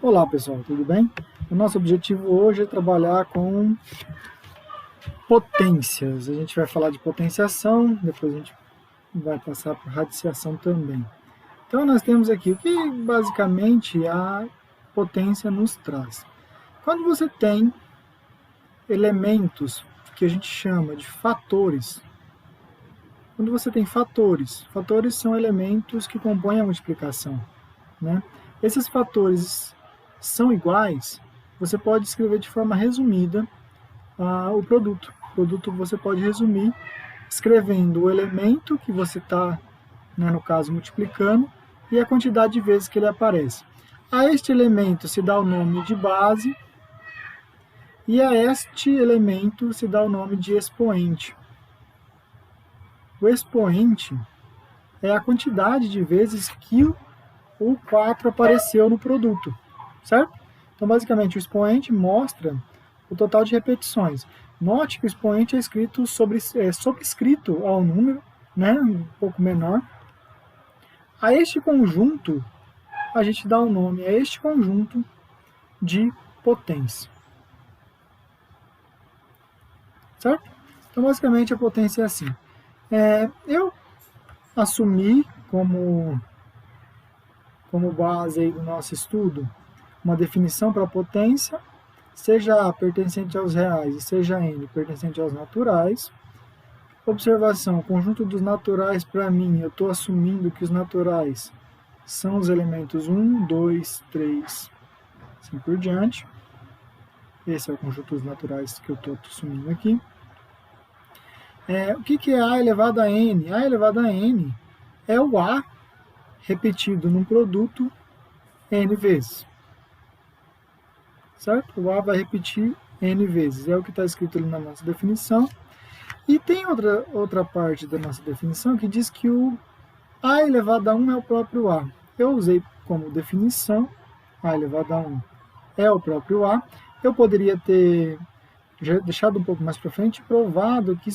Olá pessoal, tudo bem? O nosso objetivo hoje é trabalhar com potências. A gente vai falar de potenciação, depois a gente vai passar por radiciação também. Então nós temos aqui o que basicamente a potência nos traz. Quando você tem elementos que a gente chama de fatores, quando você tem fatores são elementos que compõem a multiplicação, né? Esses fatores são iguais, você pode escrever de forma resumida o produto. O produto você pode resumir escrevendo o elemento que você está, né, no caso, multiplicando e a quantidade de vezes que ele aparece. A este elemento se dá o nome de base e a este elemento se dá o nome de expoente. O expoente é a quantidade de vezes que o 4 apareceu no produto, certo? Então, basicamente, o expoente mostra o total de repetições. Note que o expoente é sobrescrito ao número, né, um pouco menor. A este conjunto, a gente dá o nome a este conjunto de potência. Certo? Então, basicamente, a potência é assim. Eu assumi como base aí do nosso estudo uma definição para a potência, seja A pertencente aos reais e seja N pertencente aos naturais. Observação, o conjunto dos naturais, para mim, eu estou assumindo que os naturais são os elementos 1, 2, 3, assim por diante. Esse é o conjunto dos naturais que eu estou assumindo aqui. O que é A elevado a N? A elevado a N é o A repetido num produto N vezes. Certo? O A vai repetir N vezes. É o que está escrito ali na nossa definição. E tem outra parte da nossa definição que diz que o A elevado a 1 é o próprio A. Eu usei como definição, A elevado a 1 é o próprio A. Eu poderia ter deixado um pouco mais para frente e provado que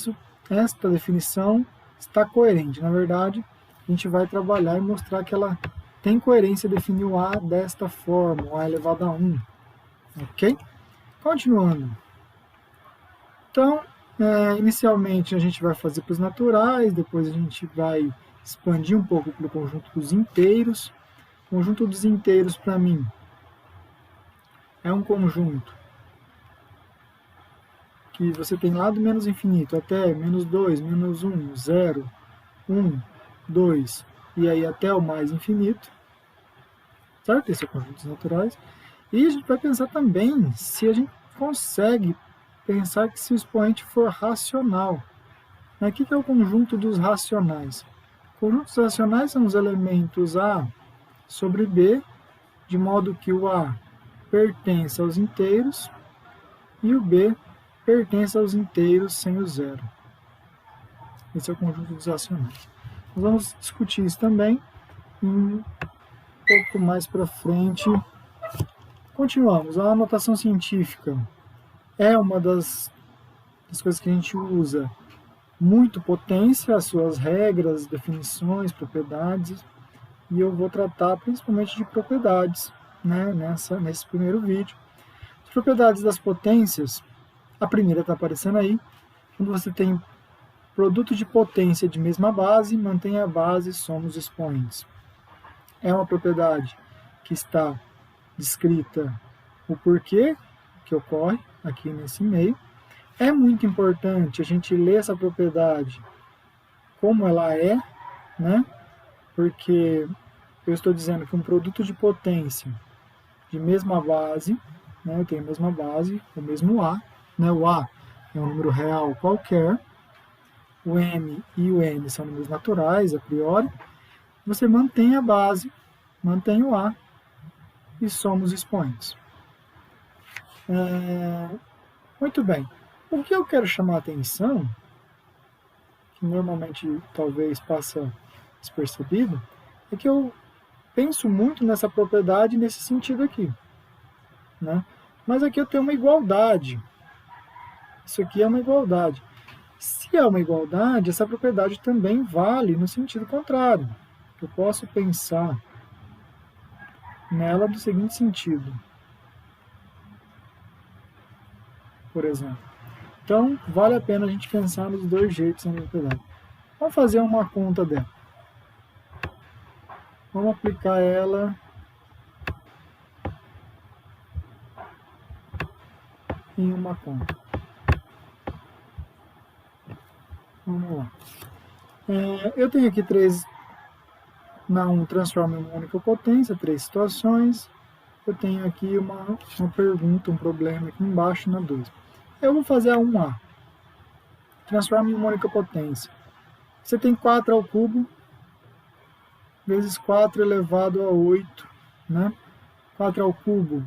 esta definição está coerente. Na verdade, a gente vai trabalhar e mostrar que ela tem coerência definir o A desta forma, o A elevado a 1. Ok? Continuando. Então, inicialmente a gente vai fazer para os naturais, depois a gente vai expandir um pouco para o conjunto dos inteiros. O conjunto dos inteiros, para mim, é um conjunto que você tem lá do menos infinito até menos 2, menos 1, 0, 1, 2, e aí até o mais infinito. Certo? Esse é o conjunto dos naturais. E a gente vai pensar também se a gente consegue pensar que se o expoente for racional. O que é o conjunto dos racionais? Conjuntos racionais são os elementos A sobre B, de modo que o A pertence aos inteiros e o B pertence aos inteiros sem o zero. Esse é o conjunto dos racionais. Nós vamos discutir isso também um pouco mais para frente. Continuamos. A notação científica é uma das coisas que a gente usa muito potência, as suas regras, definições, propriedades, e eu vou tratar principalmente de propriedades, né, nesse primeiro vídeo. As propriedades das potências, a primeira está aparecendo aí, quando você tem produto de potência de mesma base, mantém a base, somos expoentes. É uma propriedade que está descrita o porquê que ocorre aqui nesse meio. É muito importante a gente ler essa propriedade como ela é, né? Porque eu estou dizendo que um produto de potência de mesma base, né? Eu tenho a mesma base, o mesmo A, né? O A é um número real qualquer, o M e o N são números naturais, a priori. Você mantém a base, mantém o A e somos expoentes. Muito bem. O que eu quero chamar a atenção, que normalmente talvez passa despercebido, é que eu penso muito nessa propriedade nesse sentido aqui. Né? Mas aqui eu tenho uma igualdade. Isso aqui é uma igualdade. Se é uma igualdade, essa propriedade também vale no sentido contrário. Eu posso pensar nela do seguinte sentido, por exemplo. Então, vale a pena a gente pensar nos dois jeitos na propriedade. Vamos fazer uma conta dela. Vamos aplicar ela em uma conta. Vamos lá. Eu tenho aqui um transforma em uma única potência, 3 situações. Eu tenho aqui uma pergunta, um problema aqui embaixo na 2. Eu vou fazer a 1A. Transforma em uma única potência. Você tem 4 ao cubo vezes 4 elevado a 8, né? 4 ao cubo.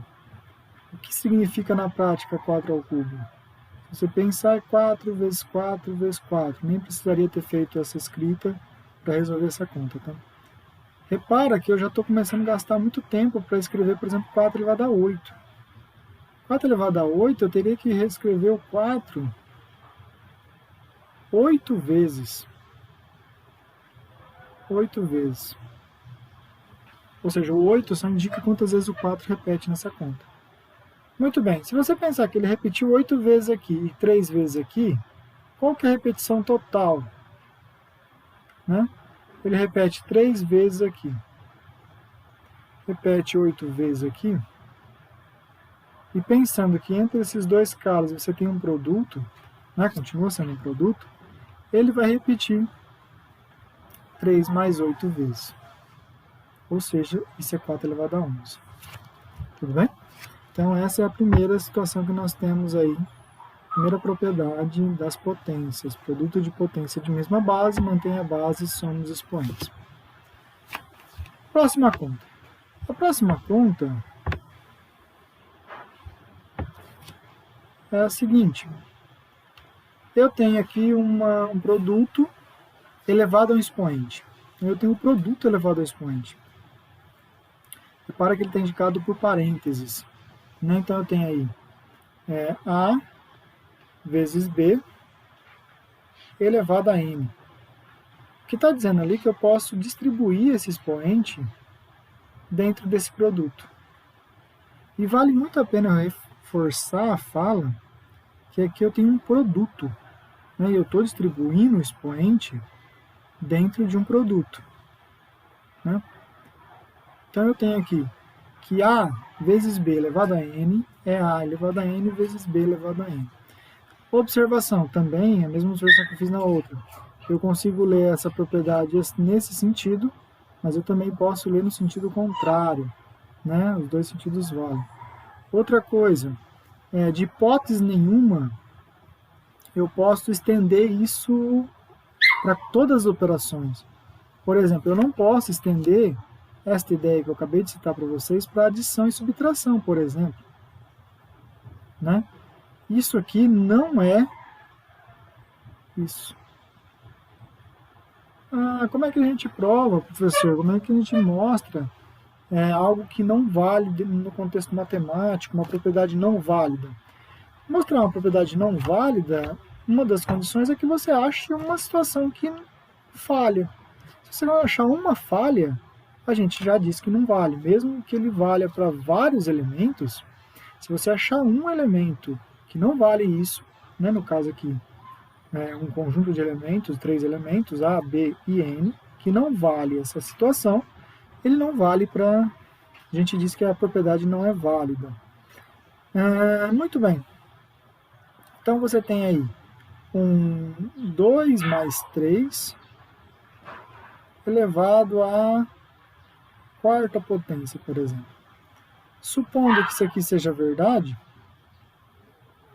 O que significa na prática 4 ao cubo? Se você pensar, é 4 vezes 4 vezes 4. Nem precisaria ter feito essa escrita para resolver essa conta, tá? Repara que eu já estou começando a gastar muito tempo para escrever, por exemplo, 4 elevado a 8. 4 elevado a 8, eu teria que reescrever o 4 8 vezes. 8 vezes. Ou seja, o 8 só indica quantas vezes o 4 repete nessa conta. Muito bem, se você pensar que ele repetiu 8 vezes aqui e 3 vezes aqui, qual que é a repetição total? Né? Ele repete 3 vezes aqui, repete 8 vezes aqui, e pensando que entre esses dois casos você tem um produto, né, continua sendo um produto, ele vai repetir 3 mais 8 vezes. Ou seja, isso é 4 elevado a 11. Tudo bem? Então essa é a primeira situação que nós temos aí. Primeira propriedade das potências. Produto de potência de mesma base, mantém a base, somos expoentes. Próxima conta. A próxima conta é a seguinte. Eu tenho aqui um produto elevado ao expoente. Eu tenho o produto elevado ao expoente. Repara que ele está indicado por parênteses. Né? Então eu tenho aí A vezes B elevado a N. O que está dizendo ali é que eu posso distribuir esse expoente dentro desse produto. E vale muito a pena reforçar a fala que aqui eu tenho um produto. Né? E eu estou distribuindo o expoente dentro de um produto. Né? Então eu tenho aqui que A vezes B elevado a N é A elevado a N vezes B elevado a N. Observação, também, a mesma observação que eu fiz na outra. Eu consigo ler essa propriedade nesse sentido, mas eu também posso ler no sentido contrário. Né? Os dois sentidos valem. Outra coisa, de hipótese nenhuma, eu posso estender isso para todas as operações. Por exemplo, eu não posso estender esta ideia que eu acabei de citar para vocês para adição e subtração, por exemplo. Né? Isso aqui não é isso. Como é que a gente prova, professor? Como é que a gente mostra algo que não vale no contexto matemático, uma propriedade não válida? Mostrar uma propriedade não válida, uma das condições é que você ache uma situação que falha. Se você não achar uma falha, a gente já disse que não vale. Mesmo que ele valha para vários elementos, se você achar um elemento que não vale isso, né, no caso aqui, um conjunto de elementos, 3 elementos, A, B e N, que não vale essa situação, ele não vale para... A gente diz que a propriedade não é válida. Muito bem. Então você tem aí 2 mais 3 elevado à quarta potência, por exemplo. Supondo que isso aqui seja verdade,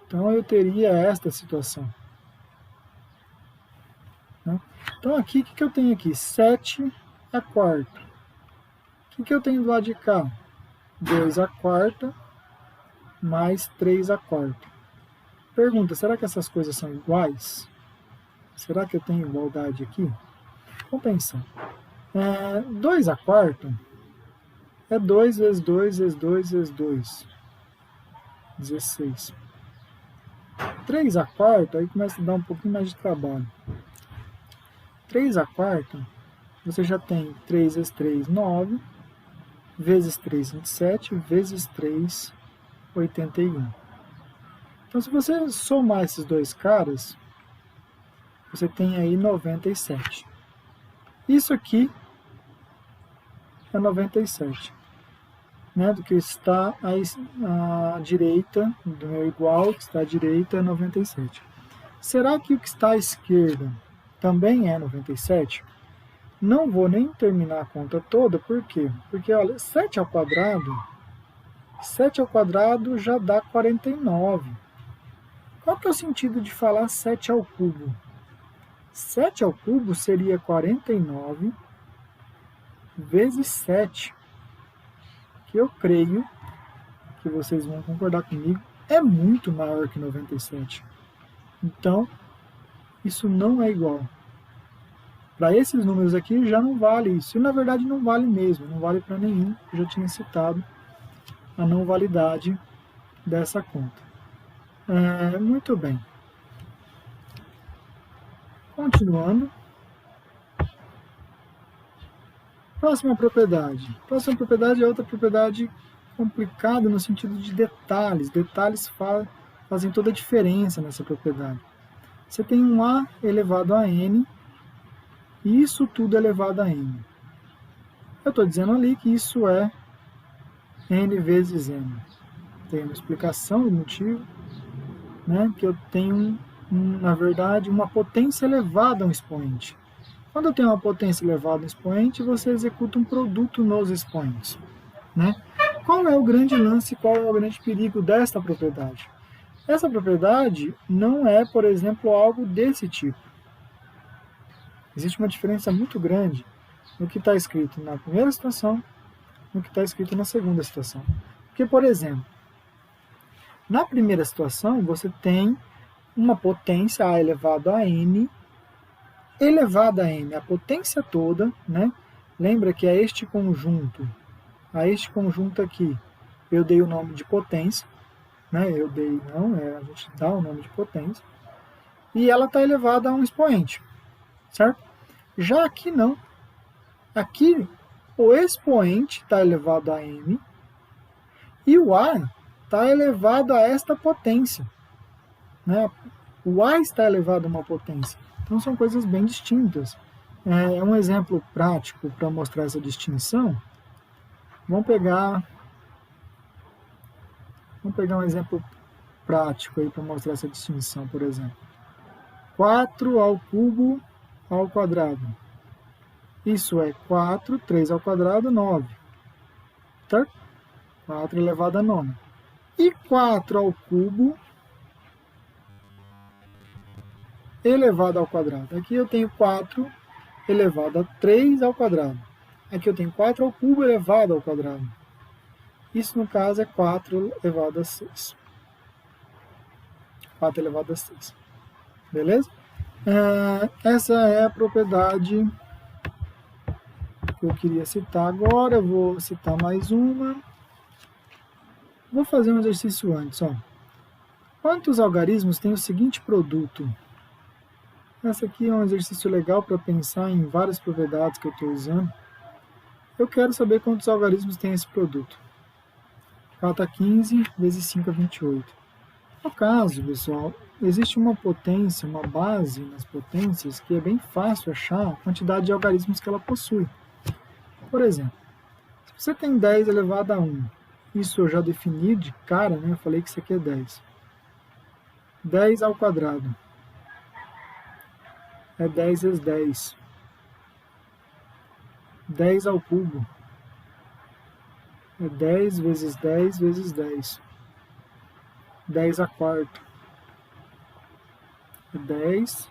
então eu teria esta situação. Né? Então aqui, o que eu tenho aqui? 7 à quarta. O que eu tenho do lado de cá? 2 à quarta mais 3 à quarta. Pergunta, será que essas coisas são iguais? Será que eu tenho igualdade aqui? Vamos pensar. 2 à quarta é 2 vezes 2 vezes 2 vezes 2. 16. 3 à quarta, aí começa a dar um pouquinho mais de trabalho. 3 à quarta, você já tem 3 vezes 3, 9. vezes 3, 27, vezes 3, 81. Então, se você somar esses dois caras, você tem aí 97. Isso aqui é 97, né? Do que está à direita, do meu igual, que está à direita, é 97. Será que o que está à esquerda também é 97? Não vou nem terminar a conta toda, por quê? Porque, olha, 7 ao quadrado já dá 49. Qual que é o sentido de falar 7 ao cubo? 7 ao cubo seria 49 vezes 7, que eu creio que vocês vão concordar comigo, é muito maior que 97. Então, isso não é igual. Para esses números aqui já não vale isso. E na verdade não vale mesmo, não vale para nenhum. Eu já tinha citado a não validade dessa conta. Muito bem. Continuando. Próxima propriedade. Próxima propriedade é outra propriedade complicada no sentido de detalhes. Detalhes fazem toda a diferença nessa propriedade. Você tem um A elevado a N, e isso tudo elevado a N. Eu estou dizendo ali que isso é N vezes N. Tem uma explicação do motivo, né, que eu tenho, na verdade, uma potência elevada a um expoente. Quando eu tenho uma potência elevada a um expoente, você executa um produto nos expoentes, né? Qual é o grande lance, qual é o grande perigo desta propriedade? Essa propriedade não é, por exemplo, algo desse tipo. Existe uma diferença muito grande no que está escrito na primeira situação e no que está escrito na segunda situação. Porque, por exemplo, na primeira situação, você tem uma potência A elevado a N, elevada a N, a potência toda, né? Lembra que a este conjunto aqui, eu dei o nome de potência, né? A gente dá o nome de potência, e ela está elevada a um expoente, certo? Já aqui não. Aqui, o expoente está elevado a M, e o A está elevado a esta potência, né? O A está elevado a uma potência. Então são coisas bem distintas. Um exemplo prático para mostrar essa distinção. Vamos pegar um exemplo prático aí para mostrar essa distinção, por exemplo. 4 ao cubo ao quadrado. Isso é 4, 3 ao quadrado, 9. Certo? 4 elevado a 9. E 4 ao cubo elevado ao quadrado. Aqui eu tenho 4 elevado a 3 ao quadrado. Aqui eu tenho 4 ao cubo elevado ao quadrado. Isso, no caso, é 4 elevado a 6. 4 elevado a 6. Beleza? Essa é a propriedade que eu queria citar agora. Eu vou citar mais uma. Vou fazer um exercício antes. Ó. Quantos algarismos tem o seguinte produto? Essa aqui é um exercício legal para pensar em várias propriedades que eu estou usando. Eu quero saber quantos algarismos tem esse produto. 4 a 15 vezes 5 a 28. No caso, pessoal, existe uma potência, uma base nas potências que é bem fácil achar a quantidade de algarismos que ela possui. Por exemplo, se você tem 10 elevado a 1, isso eu já defini de cara, né? Eu falei que isso aqui é 10. 10 ao quadrado é 10 vezes 10. 10 ao cubo é 10 vezes 10 vezes 10. 10 a quarto é 10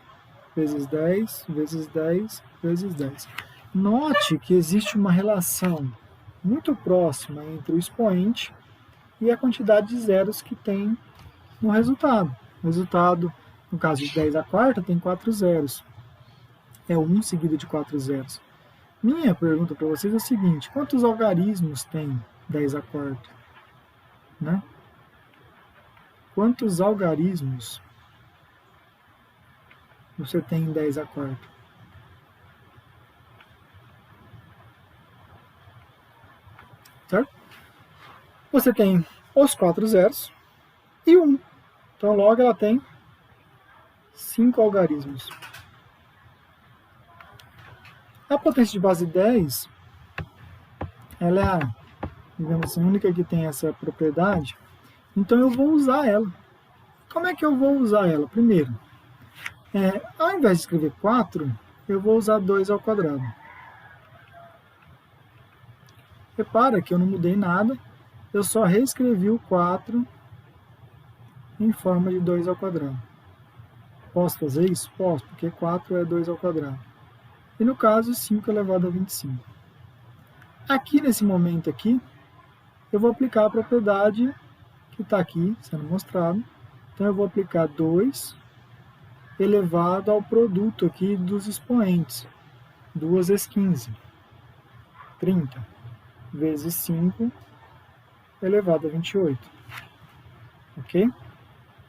vezes 10 vezes 10 vezes 10. Note que existe uma relação muito próxima entre o expoente e a quantidade de zeros que tem no resultado. O resultado, no caso de 10 a quarta, tem 4 zeros. É 1 seguido de 4 zeros. Minha pergunta para vocês é o seguinte: quantos algarismos tem 10 a quarta? Né? Quantos algarismos você tem em 10 a quarta? certo? Você tem os 4 zeros e 1. Então, logo ela tem 5 algarismos. A potência de base 10, ela é a, digamos assim, única que tem essa propriedade, então eu vou usar ela. Como é que eu vou usar ela? Primeiro, ao invés de escrever 4, eu vou usar 2 ao quadrado. Repara que eu não mudei nada, eu só reescrevi o 4 em forma de 2 ao quadrado. Posso fazer isso? Posso, porque 4 é 2 ao quadrado. E no caso, 5 elevado a 25. Aqui, nesse momento aqui, eu vou aplicar a propriedade que está aqui sendo mostrado. Então, eu vou aplicar 2 elevado ao produto aqui dos expoentes. 2 vezes 15. 30. Vezes 5 elevado a 28. Ok?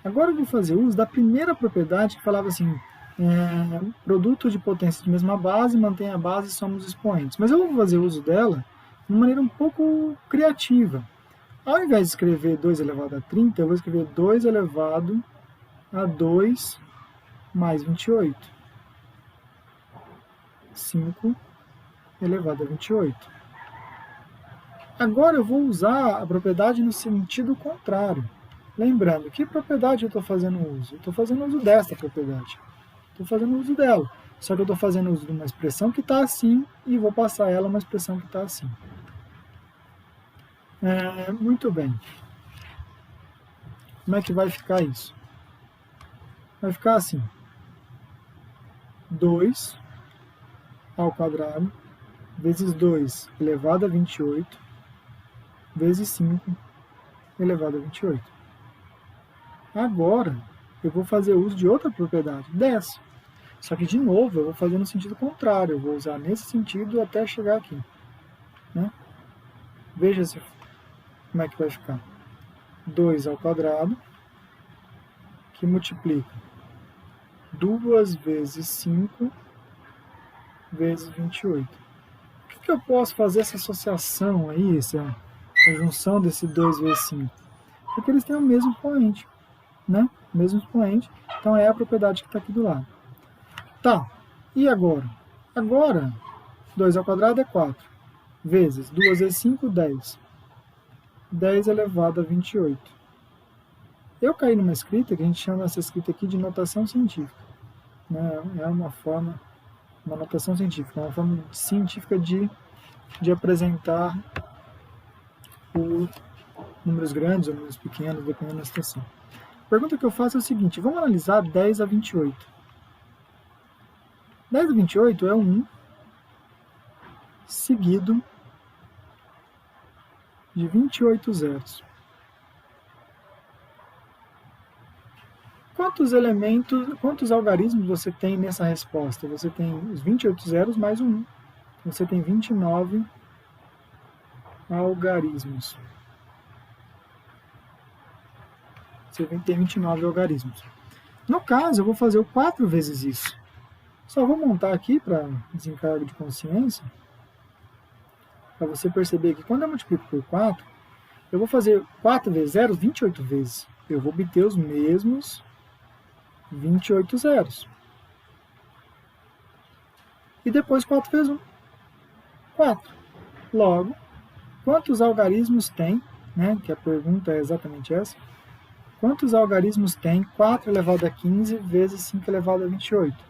Agora eu vou fazer uso da primeira propriedade que falava assim, produto de potência de mesma base, mantém a base e soma os expoentes. Mas eu vou fazer uso dela de uma maneira um pouco criativa. Ao invés de escrever 2 elevado a 30, eu vou escrever 2 elevado a 2 mais 28. 5 elevado a 28. Agora eu vou usar a propriedade no sentido contrário. Lembrando, que propriedade eu estou fazendo uso? Eu estou fazendo uso desta propriedade. Estou fazendo uso dela. Só que eu estou fazendo uso de uma expressão que está assim e vou passar ela uma expressão que está assim. Muito bem. Como é que vai ficar isso? Vai ficar assim. 2 ao quadrado vezes 2 elevado a 28 vezes 5 elevado a 28. Agora, eu vou fazer uso de outra propriedade, 10. Só que, de novo, eu vou fazer no sentido contrário. Eu vou usar nesse sentido até chegar aqui. Né? Veja como é que vai ficar. 2 ao quadrado, que multiplica 2 vezes 5 vezes 28. Por que eu posso fazer essa associação aí, essa junção desse 2 vezes 5? Porque eles têm o mesmo expoente. Né? Mesmo expoente, então é a propriedade que está aqui do lado. Tá, e agora? Agora, 2 ao quadrado é 4, vezes 2 vezes 5, 10. 10 elevado a 28. Eu caí numa escrita que a gente chama essa escrita aqui de notação científica. Né? É uma notação científica, uma forma científica de apresentar números grandes ou números pequenos, dependendo da situação. A pergunta que eu faço é o seguinte, vamos analisar 10 a 28. 10 a 28 é 1 seguido de 28 zeros. Quantos algarismos você tem nessa resposta? Você tem os 28 zeros mais 1. Você tem 29 algarismos. Você tem 29 algarismos. No caso, eu vou fazer o 4 vezes isso. Só vou montar aqui para desencargo de consciência, para você perceber que quando eu multiplico por 4, eu vou fazer 4 vezes 0, 28 vezes. Eu vou obter os mesmos 28 zeros. E depois 4 vezes 1. 4. Logo, quantos algarismos tem, né, que a pergunta é exatamente essa, quantos algarismos tem 4 elevado a 15 vezes 5 elevado a 28?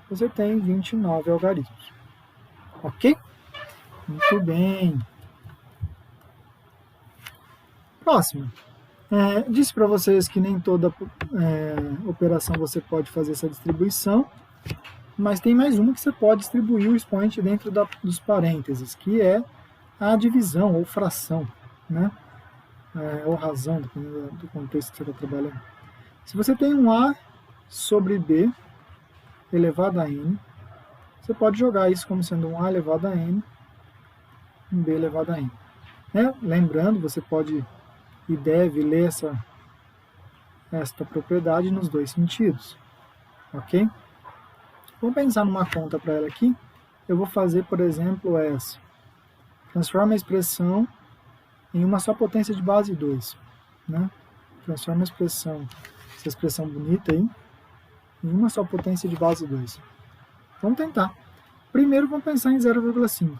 Você tem 29 algarismos. Ok? Muito bem. Próximo. Disse para vocês que nem toda operação você pode fazer essa distribuição, mas tem mais uma que você pode distribuir o expoente dentro dos parênteses, que é a divisão ou fração, né? Ou razão, dependendo do contexto que você está trabalhando. Se você tem um A sobre B elevado a N, você pode jogar isso como sendo um A elevado a N, um B elevado a N. Lembrando, você pode e deve ler esta propriedade nos dois sentidos. Ok? Vamos pensar numa conta para ela aqui. Eu vou fazer, por exemplo, essa. Transforma a expressão em uma só potência de base 2. Né? Transforma essa expressão bonita aí, em uma só potência de base 2. Vamos tentar. Primeiro vamos pensar em 0,5.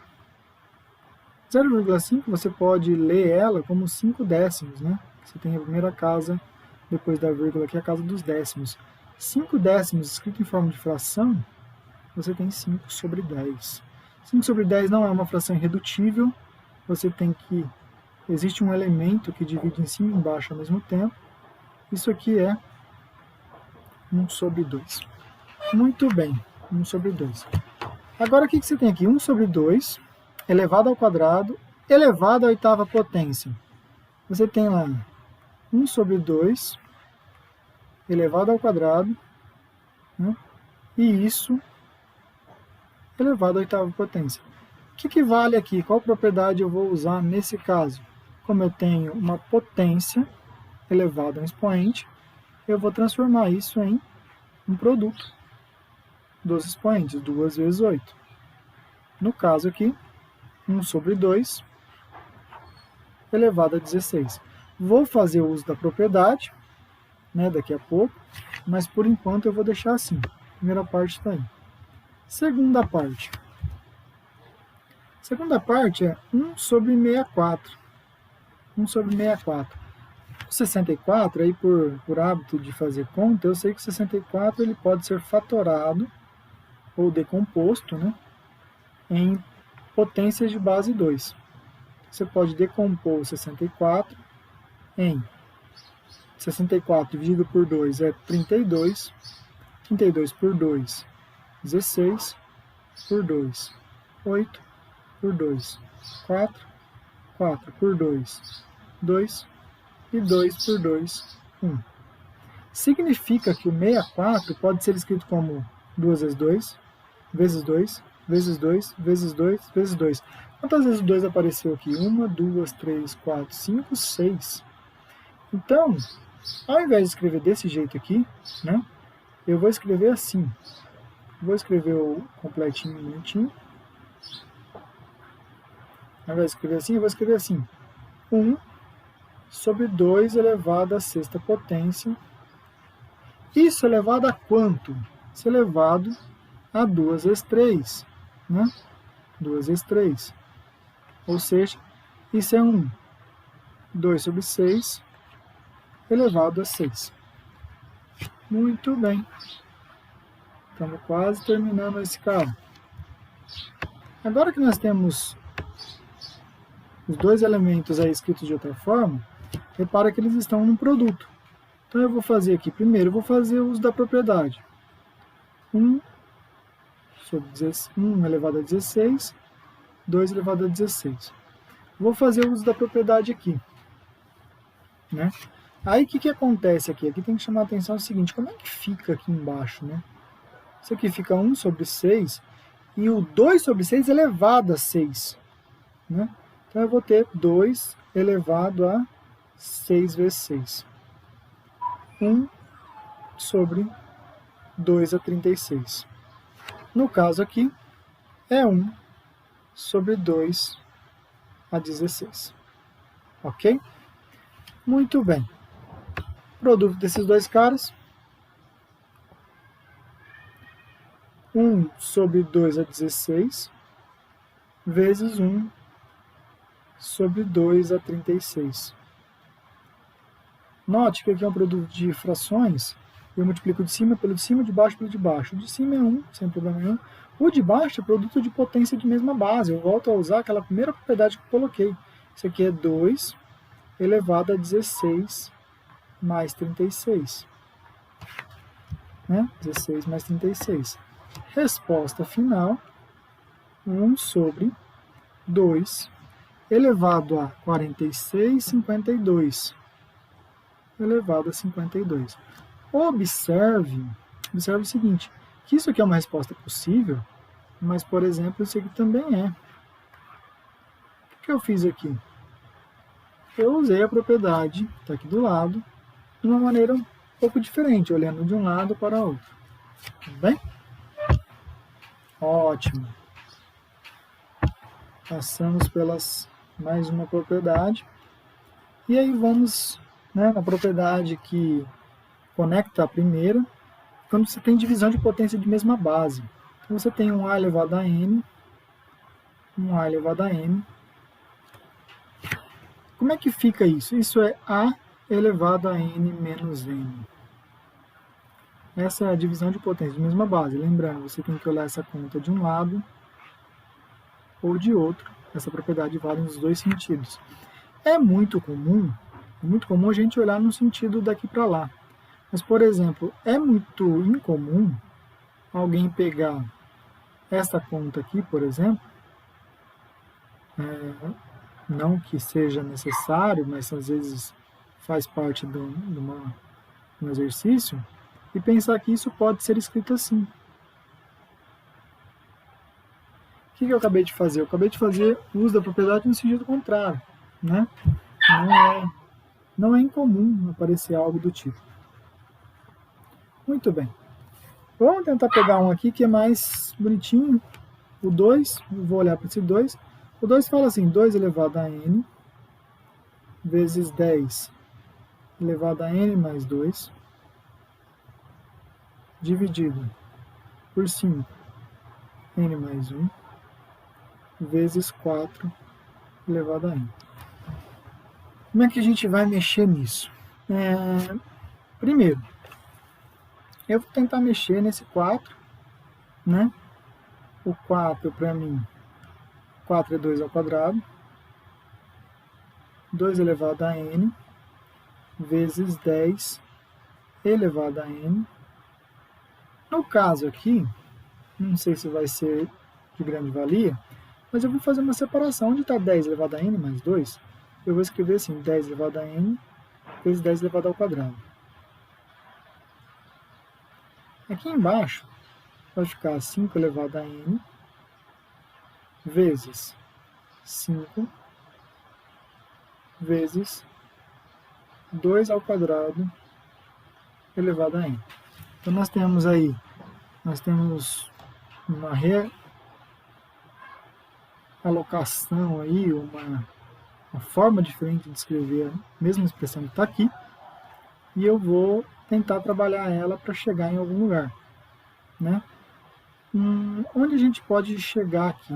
0,5 você pode ler ela como 5 décimos, né? Você tem a primeira casa, depois da vírgula, que é a casa dos décimos. 5 décimos escrito em forma de fração, você tem 5 sobre 10. 5 sobre 10 não é uma fração irredutível, você tem que... Existe um elemento que divide em cima e embaixo ao mesmo tempo. Isso aqui é 1 sobre 2. Muito bem, 1 sobre 2. Agora o que você tem aqui? 1 sobre 2 elevado ao quadrado elevado à oitava potência. Você tem lá 1 sobre 2 elevado ao quadrado, né? E isso elevado à oitava potência. O que vale aqui? Qual propriedade eu vou usar nesse caso? Como eu tenho uma potência elevada a um expoente, eu vou transformar isso em um produto dos expoentes, 2 vezes 8. No caso aqui, 1 sobre 2 elevado a 16. Vou fazer o uso da propriedade, né, daqui a pouco, mas por enquanto eu vou deixar assim. Primeira parte está aí. Segunda parte. Segunda parte é 1 sobre 64. 1 sobre 64. O 64, aí por hábito de fazer conta, eu sei que o 64 ele pode ser fatorado ou decomposto, né, em potências de base 2. Você pode decompor o 64 em 64 dividido por 2 é 32, 32 por 2, 16, por 2, 8, por 2, 4, 4 por 2, 2, e 2 por 2, 1. Significa que o 64 pode ser escrito como 2 vezes 2, vezes 2, vezes 2, vezes 2, vezes 2. Quantas vezes o 2 apareceu aqui? 1, 2, 3, 4, 5, 6. Então, ao invés de escrever desse jeito aqui, né, eu vou escrever assim. Vou escrever o completinho, bonitinho. Ao invés de escrever assim, eu vou escrever assim. 1 sobre 2 elevado à sexta potência. Isso elevado a quanto? Isso elevado a 2 vezes 3. Né? 2 vezes 3. Ou seja, isso é 1. 2 sobre 6 elevado a 6. Muito bem. Estamos quase terminando esse cara. Agora que nós temos os dois elementos aí escritos de outra forma, repara que eles estão num produto. Então eu vou fazer aqui, primeiro eu vou fazer o uso da propriedade. 1 sobre 1 elevado a 16, 2 elevado a 16. Vou fazer o uso da propriedade aqui. Né? Aí o que acontece aqui? Aqui tem que chamar a atenção o seguinte, como é que fica aqui embaixo? Né? Isso aqui fica 1 sobre 6 e o 2 sobre 6 elevado a 6. Né? Então eu vou ter 2 elevado a 6 vezes 6. 1 sobre 2 a 36. No caso aqui, é 1 sobre 2 a 16. Ok? Muito bem. Produto desses dois caras. 1 sobre 2 a 16 vezes 1 sobre 2 a 36. Note que aqui é um produto de frações. Eu multiplico de cima pelo de cima, de baixo pelo de baixo. O de cima é 1, sem problema nenhum. O de baixo é produto de potência de mesma base. Eu volto a usar aquela primeira propriedade que eu coloquei. Isso aqui é 2 elevado a 16 mais 36. Né? 16 mais 36. Resposta final, 1 sobre 2 elevado a 46,52 elevado a 52. Observe o seguinte, que isso aqui é uma resposta possível, mas, por exemplo, isso aqui também é. O que eu fiz aqui? Eu usei a propriedade, está aqui do lado, de uma maneira um pouco diferente, olhando de um lado para o outro. Tudo bem? Ótimo. Passamos pelas mais uma propriedade. E aí vamos, né, na propriedade que conecta a primeira, quando você tem divisão de potência de mesma base. Então você tem um A elevado a N, um A elevado a N. Como é que fica isso? Isso é A elevado a N menos N. Essa é a divisão de potência de mesma base. Lembrando, você tem que olhar essa conta de um lado ou de outro. Essa propriedade vale nos dois sentidos. É muito comum a gente olhar no sentido daqui para lá. Mas, por exemplo, é muito incomum alguém pegar esta conta aqui, por exemplo, não que seja necessário, mas às vezes faz parte de um exercício, e pensar que isso pode ser escrito assim. O que eu acabei de fazer? Eu acabei de fazer uso da propriedade no sentido contrário, né? Não é incomum aparecer algo do tipo. Muito bem. Vamos tentar pegar um aqui que é mais bonitinho. O 2, eu vou olhar para esse 2. O 2 fala assim, 2 elevado a n vezes 10 elevado a n mais 2 dividido por 5 n mais 1 vezes 4 elevado a n. Como é que a gente vai mexer nisso? Primeiro, eu vou tentar mexer nesse 4, né? O 4 para mim, 4 é 2 ao quadrado, 2 elevado a n vezes 10 elevado a n. No caso aqui, não sei se vai ser de grande valia, mas eu vou fazer uma separação. Onde está 10 elevado a n mais 2? Eu vou escrever assim, 10 elevado a n vezes 10 elevado ao quadrado. Aqui embaixo vai ficar 5 elevado a n vezes 5 vezes 2 ao quadrado elevado a n. Então nós temos uma realocação aí, uma forma diferente de escrever a mesma expressão que está aqui, e eu vou tentar trabalhar ela para chegar em algum lugar, né? Onde a gente pode chegar aqui?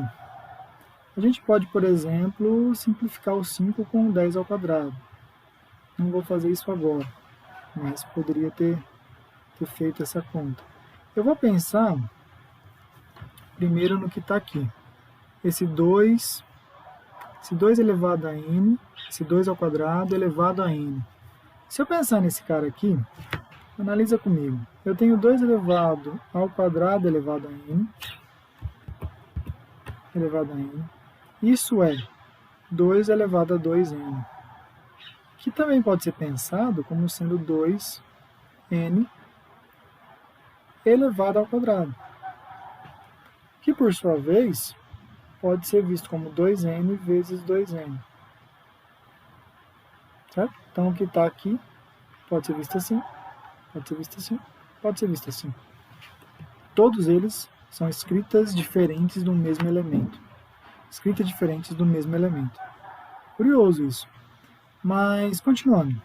A gente pode, por exemplo, simplificar o 5 com 10 ao quadrado. Não vou fazer isso agora, mas poderia ter feito essa conta. Eu vou pensar primeiro no que está aqui. Esse 2 elevado a n, esse 2 ao quadrado elevado a n. Se eu pensar nesse cara aqui, analisa comigo. Eu tenho 2 elevado ao quadrado elevado a n. Isso é 2 elevado a 2n. Que também pode ser pensado como sendo 2n elevado ao quadrado. Que, por sua vez, pode ser visto como 2n vezes 2n. Certo? Então, o que está aqui pode ser visto assim, pode ser visto assim, pode ser visto assim. Todos eles são escritas diferentes do mesmo elemento. Escritas diferentes do mesmo elemento. Curioso isso. Mas, continuando.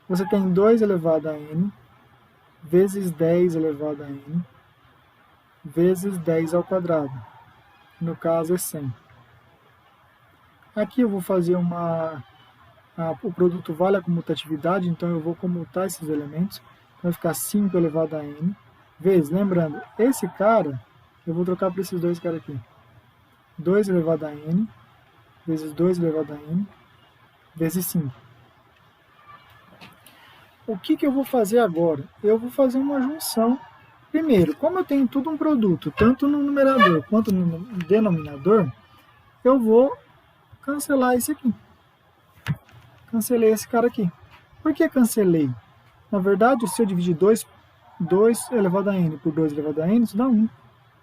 Você tem 2 elevado a n vezes 10 elevado a n vezes 10 ao quadrado. No caso é 100. Aqui eu vou fazer o produto vale a comutatividade, então eu vou comutar esses elementos. Vai ficar 5 elevado a n vezes, lembrando, esse cara, eu vou trocar por esses dois caras aqui. 2 elevado a n vezes 2 elevado a n vezes 5. O que eu vou fazer agora? Eu vou fazer uma junção. Primeiro, como eu tenho tudo um produto, tanto no numerador quanto no denominador, eu vou cancelar esse aqui. Cancelei esse cara aqui. Por que cancelei? Na verdade, se eu dividir 2 elevado a n por 2 elevado a n, isso dá 1.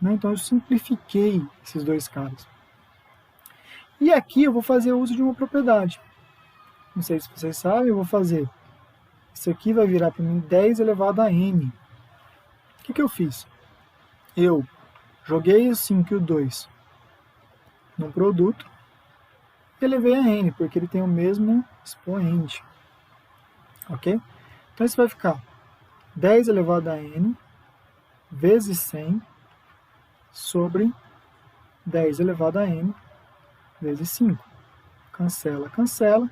Né? Então, eu simplifiquei esses dois caras. E aqui eu vou fazer uso de uma propriedade. Não sei se vocês sabem, eu vou fazer. Isso aqui vai virar para mim 10 elevado a n. O que eu fiz? Eu joguei o 5 e o 2 no produto elevei a n, porque ele tem o mesmo expoente. Ok? Então isso vai ficar 10 elevado a n vezes 100 sobre 10 elevado a n vezes 5. Cancela, cancela.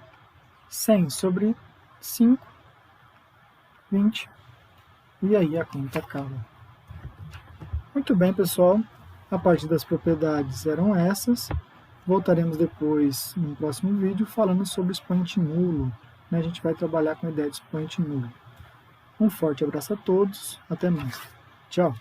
100 sobre 5, 20. E aí a conta acaba. Muito bem, pessoal. A parte das propriedades eram essas. Voltaremos depois, no próximo vídeo, falando sobre expoente nulo. A gente vai trabalhar com a ideia de expoente nulo. Um forte abraço a todos. Até mais. Tchau.